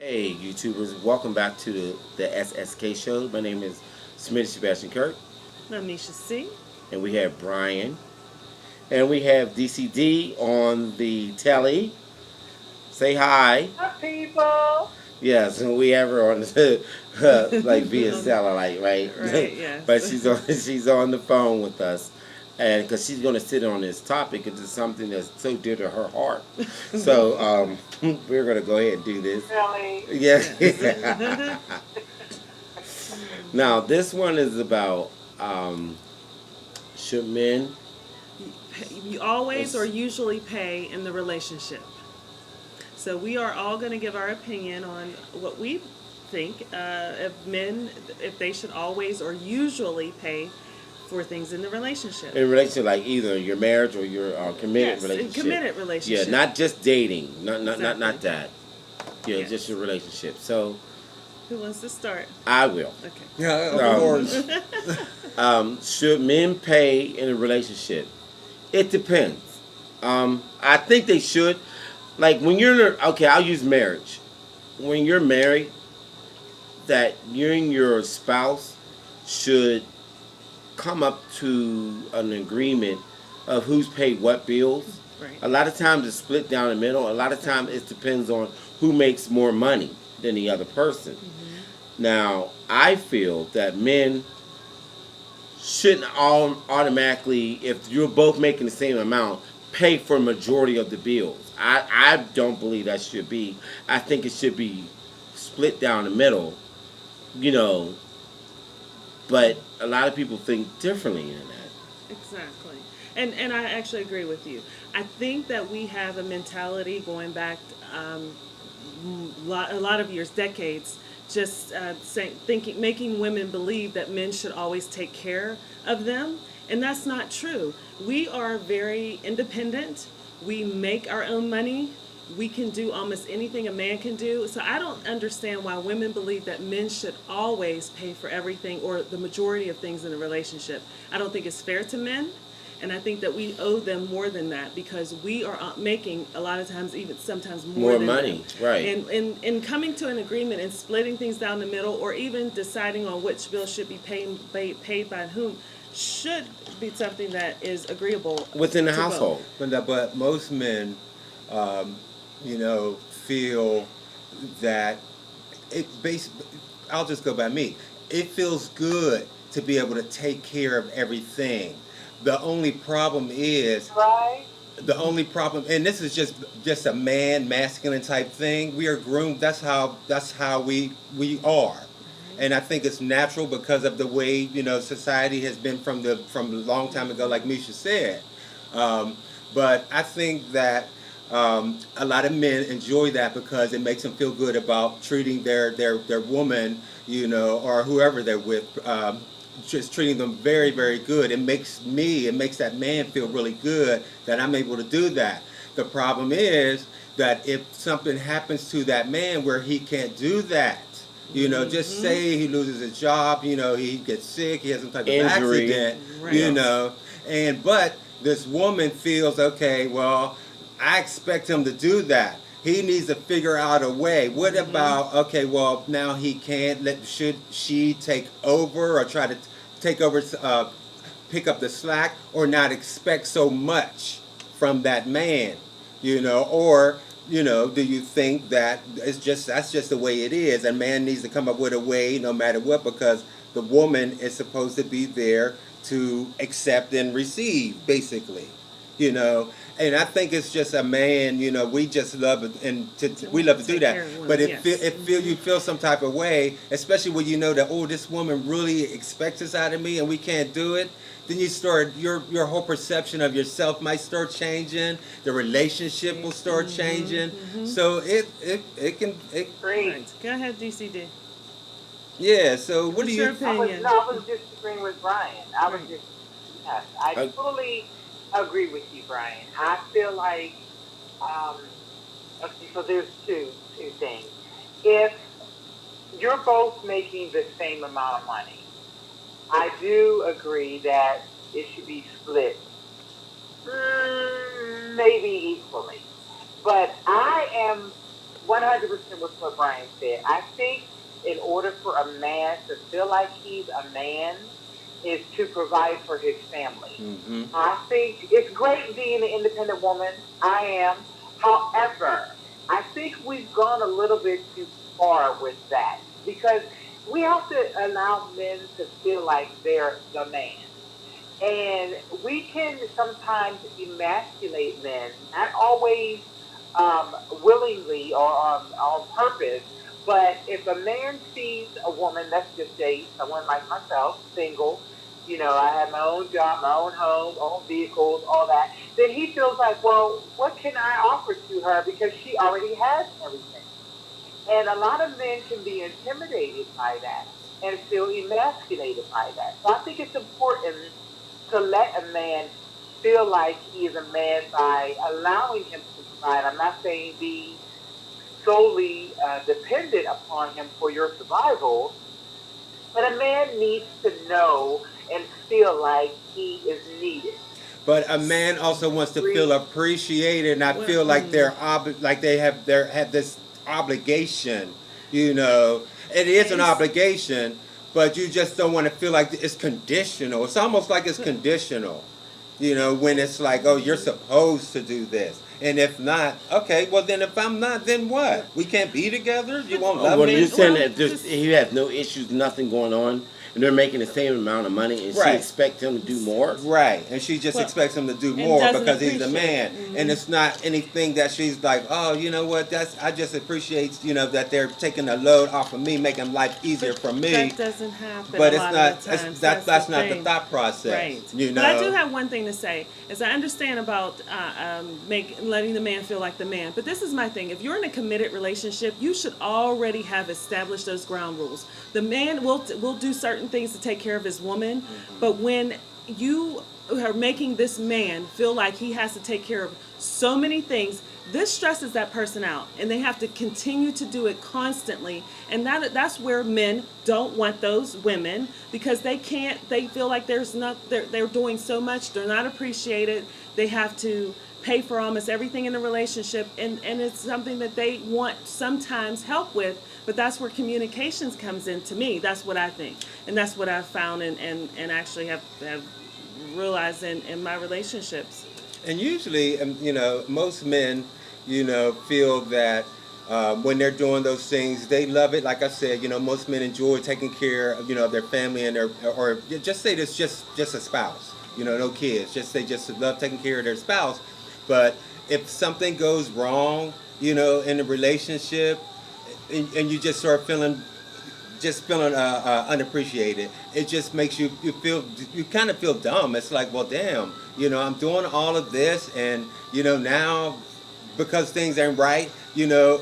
Hey, YouTubers, welcome back to the SSK show. My name is Smith Sebastian Kirk, I'm Nisha C. and we have Brian, and we have DCD on the telly. Say hi. Hi, people. Yes, and we have her on the like via satellite, right? Right, yes. But she's on the phone with us, and because she's going to sit on this topic, it's something that's so dear to her heart. So we're going to go ahead and do this. Really? Yeah. Now, this one is about should men. You always or usually pay in the relationship. So we are all going to give our opinion on what we think if they should always or usually pay for things in the relationship. In relation to like either your marriage or your committed Yes, relationship. committed relationship. Yeah, not just dating. Not Exactly. that. Yeah, Yes. just your relationship. So Who wants to start? I will. Okay. Yeah, Um, of course. Should men pay in a relationship? It depends. I think they should. Like when okay, I'll use marriage. When you're married, that you and your spouse should come up to an agreement of who's paid what bills. Right. A lot of times it's split down the middle. A lot of times it depends on who makes more money than the other person. Now, I feel that men shouldn't all automatically, if you're both making the same amount, pay for a majority of the bills. I don't believe that should be. I think it should be split down the middle, you know, but a lot of people think differently in that. Exactly. And I actually agree with you. I think that we have a mentality going back a lot of years, decades, just thinking, making women believe that men should always take care of them, and that's not true. We are very independent. We make our own money. We can do almost anything a man can do. So I don't understand why women believe that men should always pay for everything or the majority of things in a relationship. I don't think it's fair to men. And I think that we owe them more than that because we are making a lot of times, even sometimes more More than money, them. right. And coming to an agreement and splitting things down the middle, or even deciding on which bill should be paid by whom, should be something that is agreeable Within the to both. household. But most men, feel that I'll just go by me. It feels good to be able to take care of everything. The only problem is Right? and this is just a man masculine type thing. We are groomed. That's how we are, and I think it's natural because of the way society has been from a long time ago, like Misha said. But I think that a lot of men enjoy that because it makes them feel good about treating their woman, or whoever they're with. Just treating them very, very good. It makes that man feel really good that I'm able to do that. The problem is that if something happens to that man where he can't do that, just say he loses his job, he gets sick, he has some type of Injury. accident, Right. but this woman feels, okay, well, I expect him to do that. He needs to figure out a way. What about, okay, well, now he can't. Should she take over or try to take over, pick up the slack, or not expect so much from that man? Or do you think that that's just the way it is? A man needs to come up with a way, no matter what, because the woman is supposed to be there to accept and receive, basically. you know. And I think it's just a man, we just love it, and we love to do Take that. care of women, But yes. you feel some type of way, especially when you know that, oh, this woman really expects this out of me, and we can't do it. Then you start your whole perception of yourself might start changing. The relationship will start changing. So it can Great. Right. Go ahead, DCD. yeah. So what What's do your you? opinion? I was just agreeing with Brian. I was Right. just, yes, I I, fully agree with you, Brian. I feel like, um, okay, so there's two things. If you're both making the same amount of money, I do agree that it should be split, maybe equally. But I am 100% with what Brian said. I think in order for a man to feel like he's a man is to provide for his family. Hmm. I think it's great being an independent woman. I am. However, I think we've gone a little bit too far with that because we have to allow men to feel like they're the man. And we can sometimes emasculate men, not always willingly or on purpose. But if a man sees a woman, let's just say someone like myself, single, I have my own job, my own home, own vehicles, all that, then he feels like, well, what can I offer to her because she already has everything. And a lot of men can be intimidated by that and feel emasculated by that. So I think it's important to let a man feel like he is a man by allowing him to provide. I'm not saying be solely dependent upon him for your survival, but a man needs to know and feel like he is needed. But a man also wants to feel appreciated, and I Well, feel like like they have this obligation. You know, it is an obligation, but you just don't want to feel like it's conditional. It's almost like it's conditional. You know, when it's like, oh, you're supposed to do this. And if not, okay, well then if I'm not, then what? We can't be together? You won't love Well, me? you're saying Well, that he has no issues, nothing going on, and they're making the same amount of money, and she Right. expects him to do more. Right, and she just Well, expects him to do and more doesn't because he's a appreciate man, it. and it's not anything that she's like, oh, you know what? I just appreciate that they're taking a load off of me, making life easier for me. That doesn't happen. But a it's lot not. Of the times. That's not the thing. thought process. Right. You know. But I do have one thing to say. Is I understand about letting the man feel like the man. But this is my thing. If you're in a committed relationship, you should already have established those ground rules. The man will do certain things to take care of his woman, but when you are making this man feel like he has to take care of so many things, this stresses that person out, and they have to continue to do it constantly. And that's where men don't want those women, because they feel like they're doing so much, they're not appreciated, they have to pay for almost everything in the relationship, and it's something that they want sometimes help with. But that's where communications comes in. To me, that's what I think, and that's what I've found and actually have realized in my relationships. And usually, most men, feel that when they're doing those things, they love it. Like I said, most men enjoy taking care of, of their family and or just say this, just a spouse, no kids. Just they just love taking care of their spouse. But if something goes wrong, in the relationship, and you just start feeling unappreciated, it just makes you kind of feel dumb. It's like, well, damn, I'm doing all of this, and now because things ain't right, you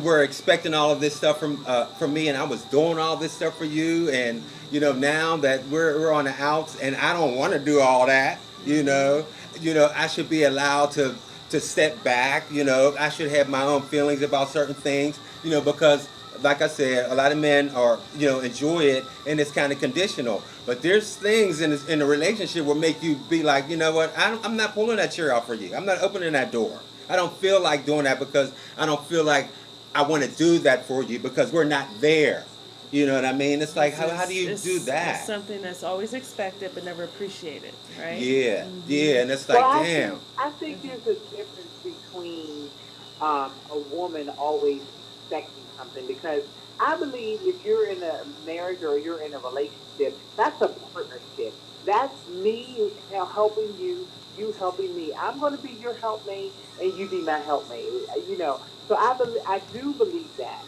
were expecting all of this stuff from me, and I was doing all this stuff for you, and now that we're on the outs, and I don't want to do all that, I should be allowed to step back. I should have my own feelings about certain things, because like I said, a lot of men are, enjoy it, and it's kind of conditional. But there's things in a relationship will make you be like, you know what, I'm not pulling that chair out for you. I'm not opening that door. I don't feel like doing that because I don't feel like I want to do that for you because we're not there. You know what I mean? It's like, how do you do that? It's something that's always expected but never appreciated, right? Yeah, yeah, and it's like, Well, damn. I think there's a difference between a woman always expecting something, because I believe if you're in a marriage or you're in a relationship, that's a partnership. That's me helping you, you helping me. I'm going to be your helpmate, and you be my helpmate. So I do believe that.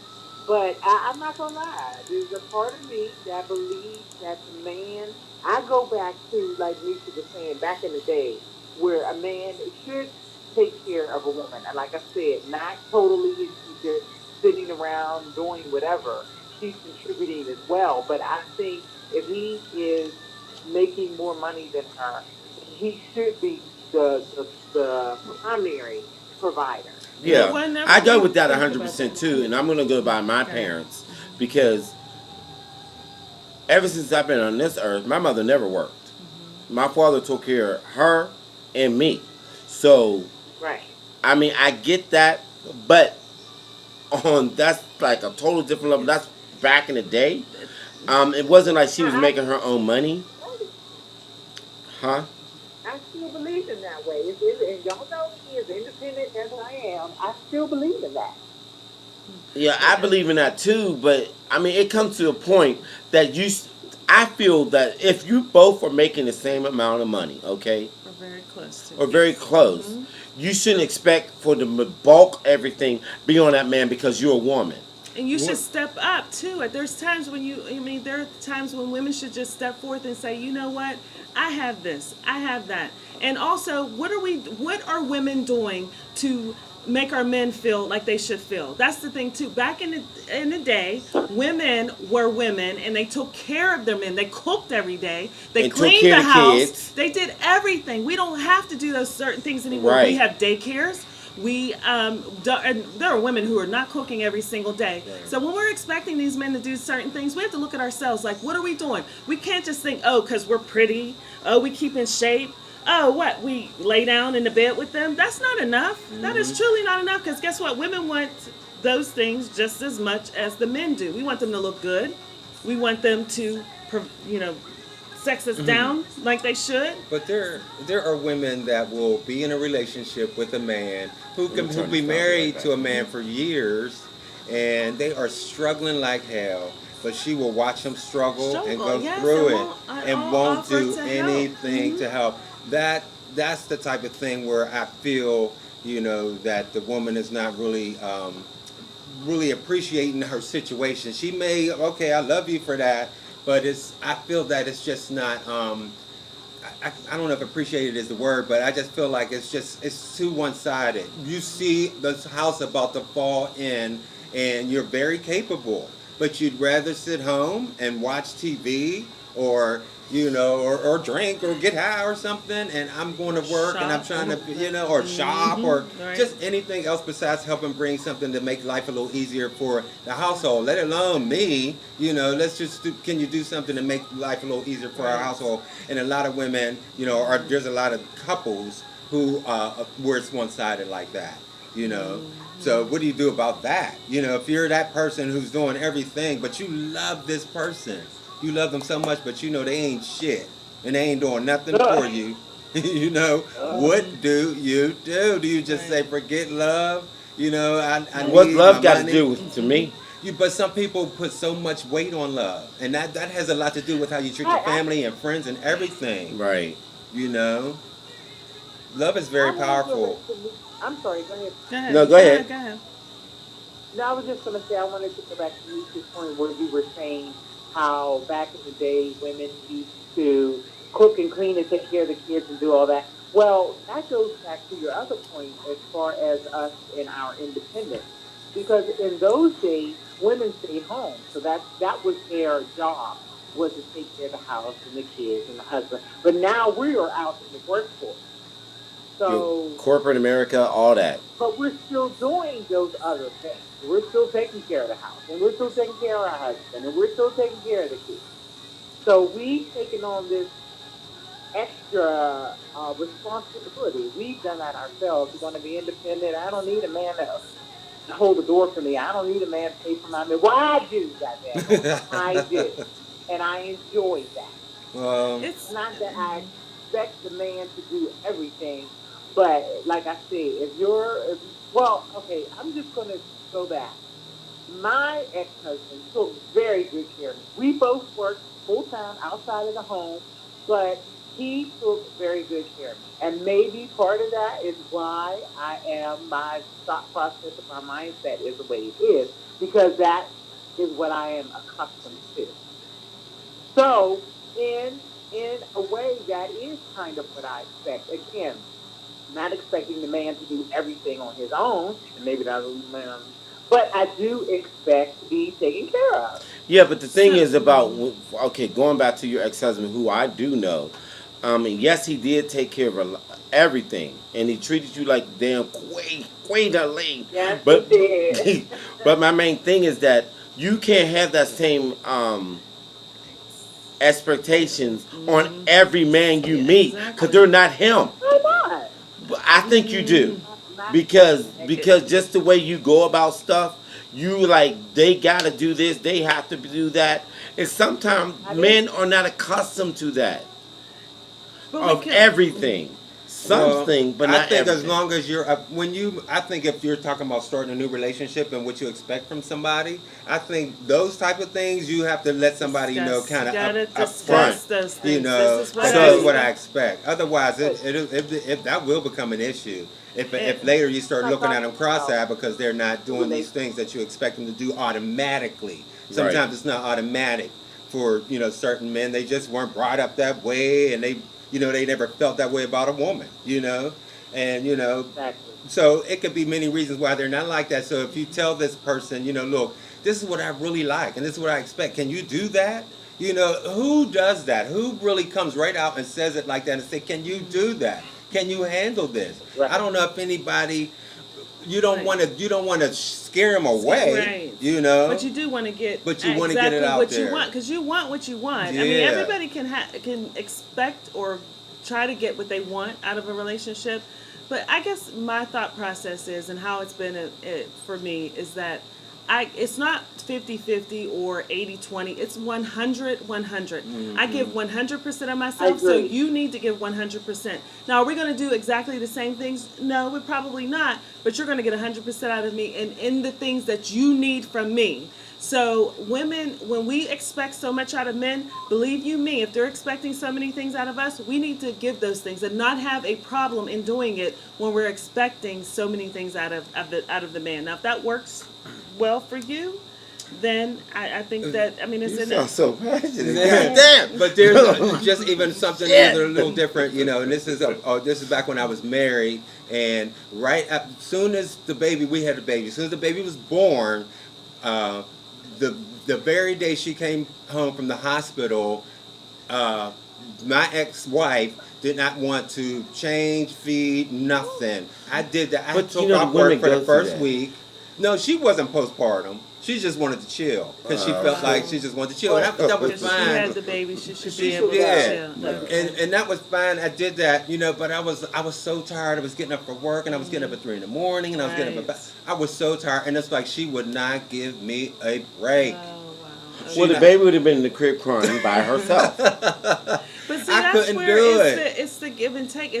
But I'm not gonna lie. There's a part of me that believes that the man. I go back to, like Nisha was saying, back in the day, where a man should take care of a woman. And like I said, not totally is she just sitting around doing whatever. She's contributing as well. But I think if he is making more money than her, he should be the primary provider. Yeah, Well, never I go think with that about 100% that. too, and I'm gonna go by my parents because ever since I've been on this earth, my mother never worked. My father took care of her and me. So, Right. I mean, I get that, but that's like a total different level. That's back in the day. It wasn't like she was making her own money, huh? I still believe in that way. And y'all know me, as independent as I am, I still believe in that. Yeah, I believe in that too. But I mean, it comes to a point that I feel that if you both are making the same amount of money, okay, We're very close to or very close, you shouldn't expect for the bulk everything be on that man because you're a woman. And you should step up too. There's times when there are times when women should just step forth and say, you know what, I have this, I have that. And also, what are women doing to make our men feel like they should feel? That's the thing too. Back in the day, women were women and they took care of their men. They cooked every day. They And took cleaned care the of house. kids. They did everything. We don't have to do those certain things anymore. Right. We have daycares. And there are women who are not cooking every single day. Right. So when we're expecting these men to do certain things, we have to look at ourselves like, what are we doing? We can't just think, oh, because we're pretty. Oh, we keep in shape. Oh, what? We lay down in the bed with them? That's not enough. That is truly not enough, because guess what? Women want those things just as much as the men do. We want them to look good. We want them to, sex us down like they should. But there are women that will be in a relationship with a man who Let me can turn be this down married right to a back. man for years, and they are struggling like hell. But she will watch him struggle and go Yes, through and it won't- and I'll won't offer do to help. anything to help. That's the type of thing where I feel that the woman is not really really appreciating her situation. She may, okay, I love you for that, but I feel that it's just not, I don't know if appreciated is the word, but I just feel like it's too one-sided. You see this house about to fall in, and you're very capable, but you'd rather sit home and watch TV or or drink or get high or something, and I'm going to work and I'm Shop. trying to, or shop or Right. just anything else besides helping bring something to make life a little easier for the household, let alone me. Let's just can you do something to make life a little easier for our household? And a lot of women, there's a lot of couples who where it's one-sided like that, So what do you do about that? If you're that person who's doing everything, but you love this person, you love them so much, but they ain't shit and they ain't doing nothing for you. What do you do? Do you just say forget love? I What need love my got to money? do with to me? But some people put so much weight on love, and that has a lot to do with how you treat your family and friends and everything. Right. Love is very powerful. I'm sorry, go ahead. Go ahead. No, go ahead. Go ahead. No, I was just going to say, I wanted to go back to Lisa's point where you were saying how back in the day women used to cook and clean and take care of the kids and do all that. Well, that goes back to your other point as far as us and our independence. Because in those days, women stayed home. So that was their job, was to take care of the house and the kids and the husband. But now we are out in the workforce. So, Corporate America, all that. but we're still doing those other things. We're still taking care of the house, and we're still taking care of our husband, and we're still taking care of the kids. So we've taken on this extra responsibility. We've done that ourselves. We're going to be independent. I don't need a man to hold the door for me. I don't need a man to pay for my meal. Well, I do, goddamn. I do, and I enjoy that. It's Not that I expect the man to do everything, but like I said, okay, I'm just going to go back. My ex-husband took very good care of me. We both worked full-time outside of the home, but he took very good care of me. And maybe part of that is why my thought process and my mindset is the way it is, because that is what I am accustomed to. So, in a way, that is kind of what I expect. Again, not expecting the man to do everything on his own, and maybe that's but I do expect to be taken care of. Yeah, but the thing is about going back to your ex-husband, who I do know. Yes, he did take care of everything, and he treated you like damn queen darling. Yes, But he did. but my main thing is that you can't have that same expectations on every man you meet because they're not him. Why not? But I think you do Not- because just the way you go about stuff, you like they gotta do this, they have to do that. And sometimes men are not accustomed to that But of we can, everything. Something, but I not think everything. as long as you're I think if you're talking about starting a new relationship and what you expect from somebody, I think those type of things you have to let somebody know discuss. kind of You gotta up discuss front. those things. You know, This is what that I is need. what I expect. Otherwise, if that will become an issue. If later you start looking at them cross-eyed because they're not doing these things that you expect them to do automatically. Sometimes Right. it's not automatic for certain men. They just weren't brought up that way, and they never felt that way about a woman. And Exactly. so it could be many reasons why they're not like that. So if you tell this person, look, this is what I really like and this is what I expect. Can you do that? Who does that? Who really comes right out and says it like that and say, can you do that? Can you handle this? Right. I don't know if anybody. You don't Right. want to scare them away. Right. But you do want to get But you wanna exactly get it out what there. you want, because you want what you want. I mean, Yeah. everybody can expect or try to get what they want out of a relationship. But I guess my thought process is, and how it's been for me, is that it's not 50-50 or 80-20. It's 100-100. I give 100% of myself, so agree. you need to give 100%. Now, are we going to do exactly the same things? No, we're probably not. But you're going to get 100% out of me and in the things that you need from me. So women, when we expect so much out of men, believe you me, if they're expecting so many things out of us, we need to give those things and not have a problem in doing it when we're expecting so many things out of the man. Now, if that works well for you, then I think that, I mean, it's You in sound it. so passionate. Yeah. God damn. But there's just even something Shit. that's a little different, and this is back when I was married, and as soon as the baby, we had a baby, as soon as the baby was born, the very day she came home from the hospital, my ex-wife did not want to change, feed, nothing. I did that. I But took you know, off the women work for go the through first that. week. No, she wasn't postpartum. She just wanted to chill because she felt like she just wanted to chill, and that was If she fine. had the baby, she should be She able should, yeah. to chill. Okay. And that was fine. I did that, but I was so tired. I was getting up for work, and I was getting up at 3 a.m, and I was getting up Right. I was so tired, and it's like she would not give me a break. Oh, wow. Well, the baby would have been in the crib crying by herself. But see, I that's couldn't where do it's the give and take.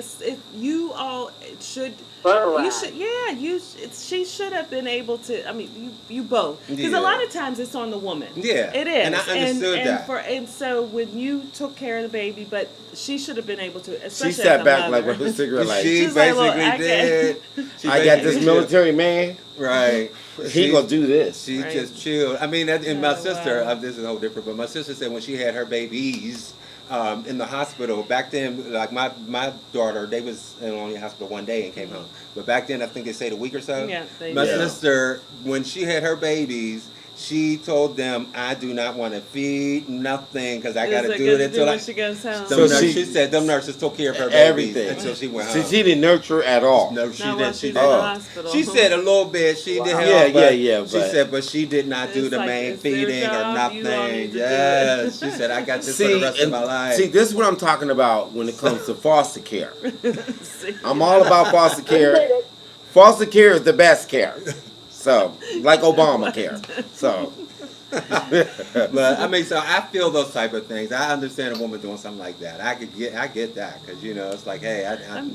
You all should. Fun You ride. should, yeah. She should have been able to. I mean, you both, because Yeah. a lot of times it's on the woman. Yeah. It is, And I understood that. And so when you took care of the baby, but she should have been able to. She Especially sat as a back mother. like with her cigarette light. She She's like, basically "Look, I did. She I got basically this military man. did. Right. He gonna do this. She Right. just chilled. I mean, and my Oh, sister, wow. this is a whole different, but my sister said when she had her babies in the hospital, back then, like my daughter, they was in only hospital one day and came home. But back then, I think they stayed a week or so. Yeah, they My did. sister, when she had her babies, she told them, I do not want to feed nothing because I got to do it until when she goes home. So she said them nurses took care of her babies Everything. until she went See, home. she didn't nurture at all. No, she Not while didn't. she's She in didn't. the Oh. hospital. She said a little bit. She Wow. did help, Yeah, but yeah, she but- said, but she did not do It's the like, main it's their feeding or job, you all nothing. need to do Yes, it. she said, I got this for the rest of my life. see, this is what I'm talking about when it comes to foster care. See? I'm all about foster care. Foster care is the best care. So, like Obamacare. So, But I mean, so I feel those type of things. I understand a woman doing something like that. I get that because it's like, hey,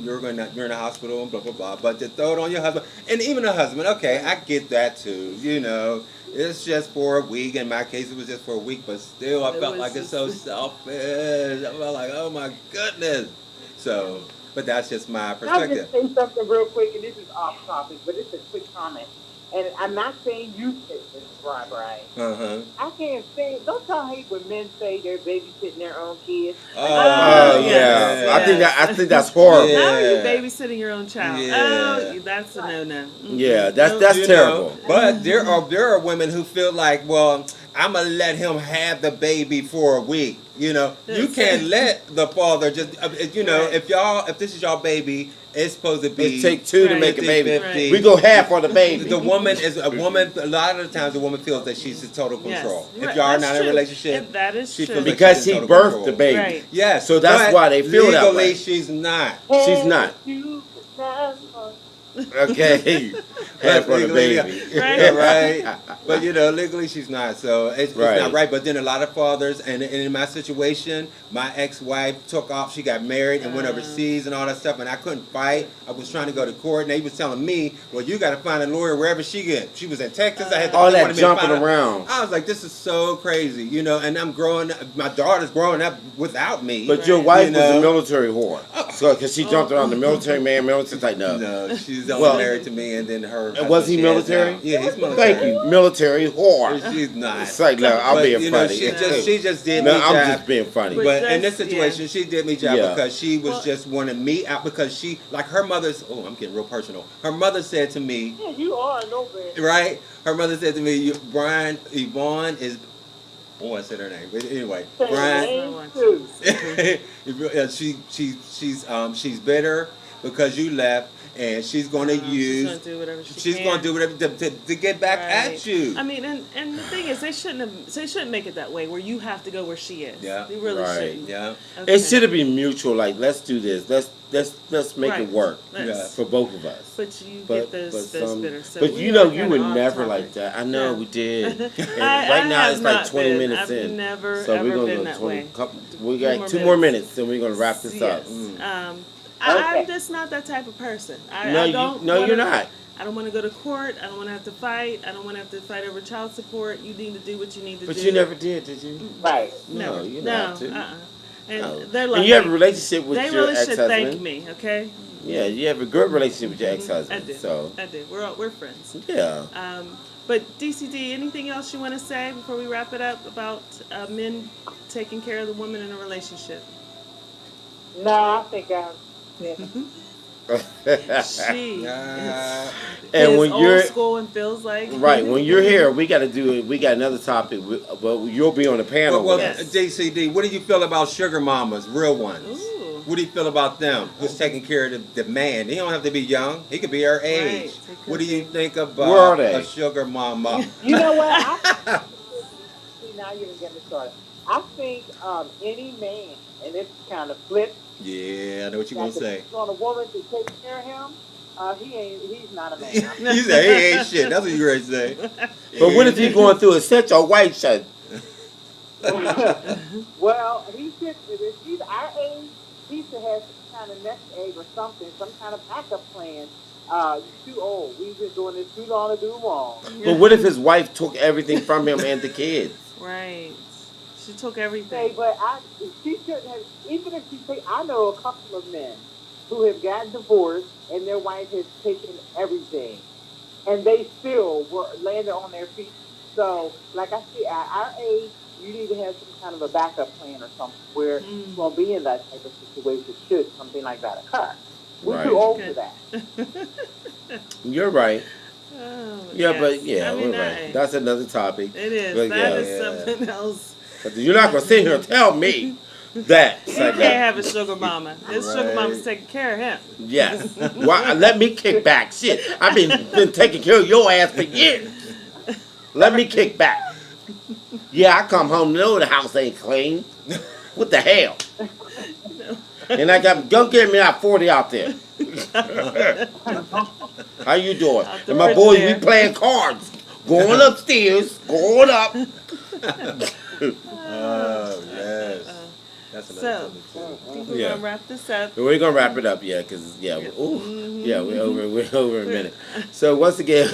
you're in the hospital and blah blah blah. But to throw it on your husband and even a husband, okay, I get that too. It's just for a week. In my case, it was just for a week, but still, I It felt was like it's just- so selfish. I felt like, oh my goodness. So, but that's just my I'll perspective. just say something real quick, and this is off topic, but it's a quick comment. And I'm not saying you said this, Brian. I can't say, don't y'all hate when men say they're babysitting their own kids? oh yes, yeah, yes. I think that's horrible. Yeah. How are you babysitting your own child? Yeah. Oh, that's a no-no. Yeah, that's You terrible. know, but there are women who feel like, well, I'm gonna let him have the baby for a week. You That's can't it. let the father just, Right. if this is your baby, it's supposed to be. It take two to Right. make a baby. 50-50. We go half on the baby. The woman is a woman. A lot of the times, the woman feels that she's in total Yes. control. Right, If y'all are that's not in a true. relationship, And that is she true. feels like Because she's he in total birthed control. the baby. Right. Yeah, So that's but why they feel that legally, way. she's not. She's not. You can have one. Okay. Half for the legally, baby. Right. right? But you know, legally she's not, so it's Right. not right. But then a lot of fathers, and in my situation, my ex-wife took off. She got married and went overseas and all that stuff, and I couldn't fight. I was trying to go to court, and they was telling me, "Well, you got to find a lawyer wherever she get." She was in Texas. I had to All they that wanted me to jumping find a- around. I was like, "This is so crazy," you know. And I'm growing. My daughter's growing up without me. But your Right. wife You was a know? military whore. So, because she jumped around the military man, military, like, no. No, she's only Well- married to me, and then her. And was he husband she has military? now. Yeah, he's military. Thank you. Military whore. She's not. It's like, no, I'm But, being you know, funny. she just did No, me I'm job. just being funny. But But in this that's- situation, she did me job Yeah. because she was Well- just wanting me out because she, like her mother's, oh, I'm getting real personal. Her mother said to me, Yeah, you are no man. right? Her mother said to me, Brian, Yvonne is, oh, I said her name. But anyway, Brian, she's bitter because you left, and she's going to She's use. gonna do whatever she She's can. going to do whatever to get back Right. at you. I mean, and the thing is, they shouldn't make it that way where you have to go where she is. Yeah. They really Right. shouldn't. Yeah. Okay. It should have been mutual. Like, let's do this. Let's make Right. it work Let's- for both of us. But you But get those some, bitter. So but we you know, are you kinda were off never topic. like that. I know Yeah. we did. And I right now have it's like not 20 been. minutes I've in. never, So we're ever gonna been go that 20 way. we Two got more 2 more minutes. minutes, then we're gonna wrap this up. Yes. Okay. I'm just not that type of person. No, I don't no, wanna, you're not. I don't want to go to court. I don't want to have to fight. I don't want to have to fight over child support. You need to do what you need to But do. you never did you? Right. No, you don't have to. And No. they're like, And you have a relationship with they your really should ex-husband. thank me, okay? Yeah, you have a good relationship with your I ex-husband. do. So I do. We're friends. yeah. But DCD, anything else you want to say before we wrap it up about men taking care of the woman in a relationship? No, I think I. Yeah. She And is when old you're school and feels like right, when you're here, we got to do it. We got another topic, but you'll be on the panel. Well, with us. JCD, what do you feel about sugar mamas, real ones? Ooh. What do you feel about them? Who's taking care of the man? He don't have to be young. He could be her age. Right, they What do you could think Where are about they? a sugar mama? You know what? See, now you're gonna get me started. I think any man, and it's kind of flip, Yeah, I know what you're gonna say. on a woman to take care of him, he's not a man. You say he ain't shit. That's what you ready to say. But what if you're going through a such a white shirt? Well, he should. If he's our age, he should have some kind of nest egg or something, some kind of backup plan. You're too old. We've been doing this too long to do wrong. But what if his wife took everything from him and the kids? Right. She took Okay, everything. but she shouldn't have. Even if she take, I know a couple of men who have gotten divorced and their wife has taken everything, and they still were landed on their feet. So, like I said, at our age, you need to have some kind of a backup plan or something where you won't be in that type of situation should something like that occur. We're Right. too old Okay. for that. You're right. Oh, Yeah, yes. but yeah, I mean, we're right. That's another topic. it is. But That yeah. is something else. But you're not gonna sit here and tell me that. It's He like can't that. have a sugar mama. His sugar Right. mama's taking care of him. Yes. Why? Let me kick back. Shit, I've been taking care of your ass for years. Let me kick back. Yeah, I come home know the house ain't clean. What the hell? And I got go get me that 40 out there. How you doing? Out the And my boys, we refrigerator. playing cards. Going upstairs, going up. Oh, yes. That's another So, topic, too. I think we're Yeah. gonna wrap this up. But we're gonna wrap it up, yeah, because we're over a minute. So once again,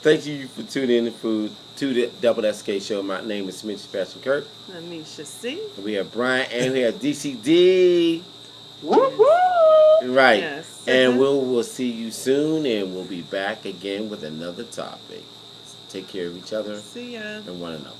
thank you for tuning in to the Double SK Show. My name is Mitch Sebastian Kirk. Anisha C. We have Brian and we have DCD. Whoop whoop! Right. Yes. And we'll see you soon, and we'll be back again with another topic. Take care of each other See ya. and one another.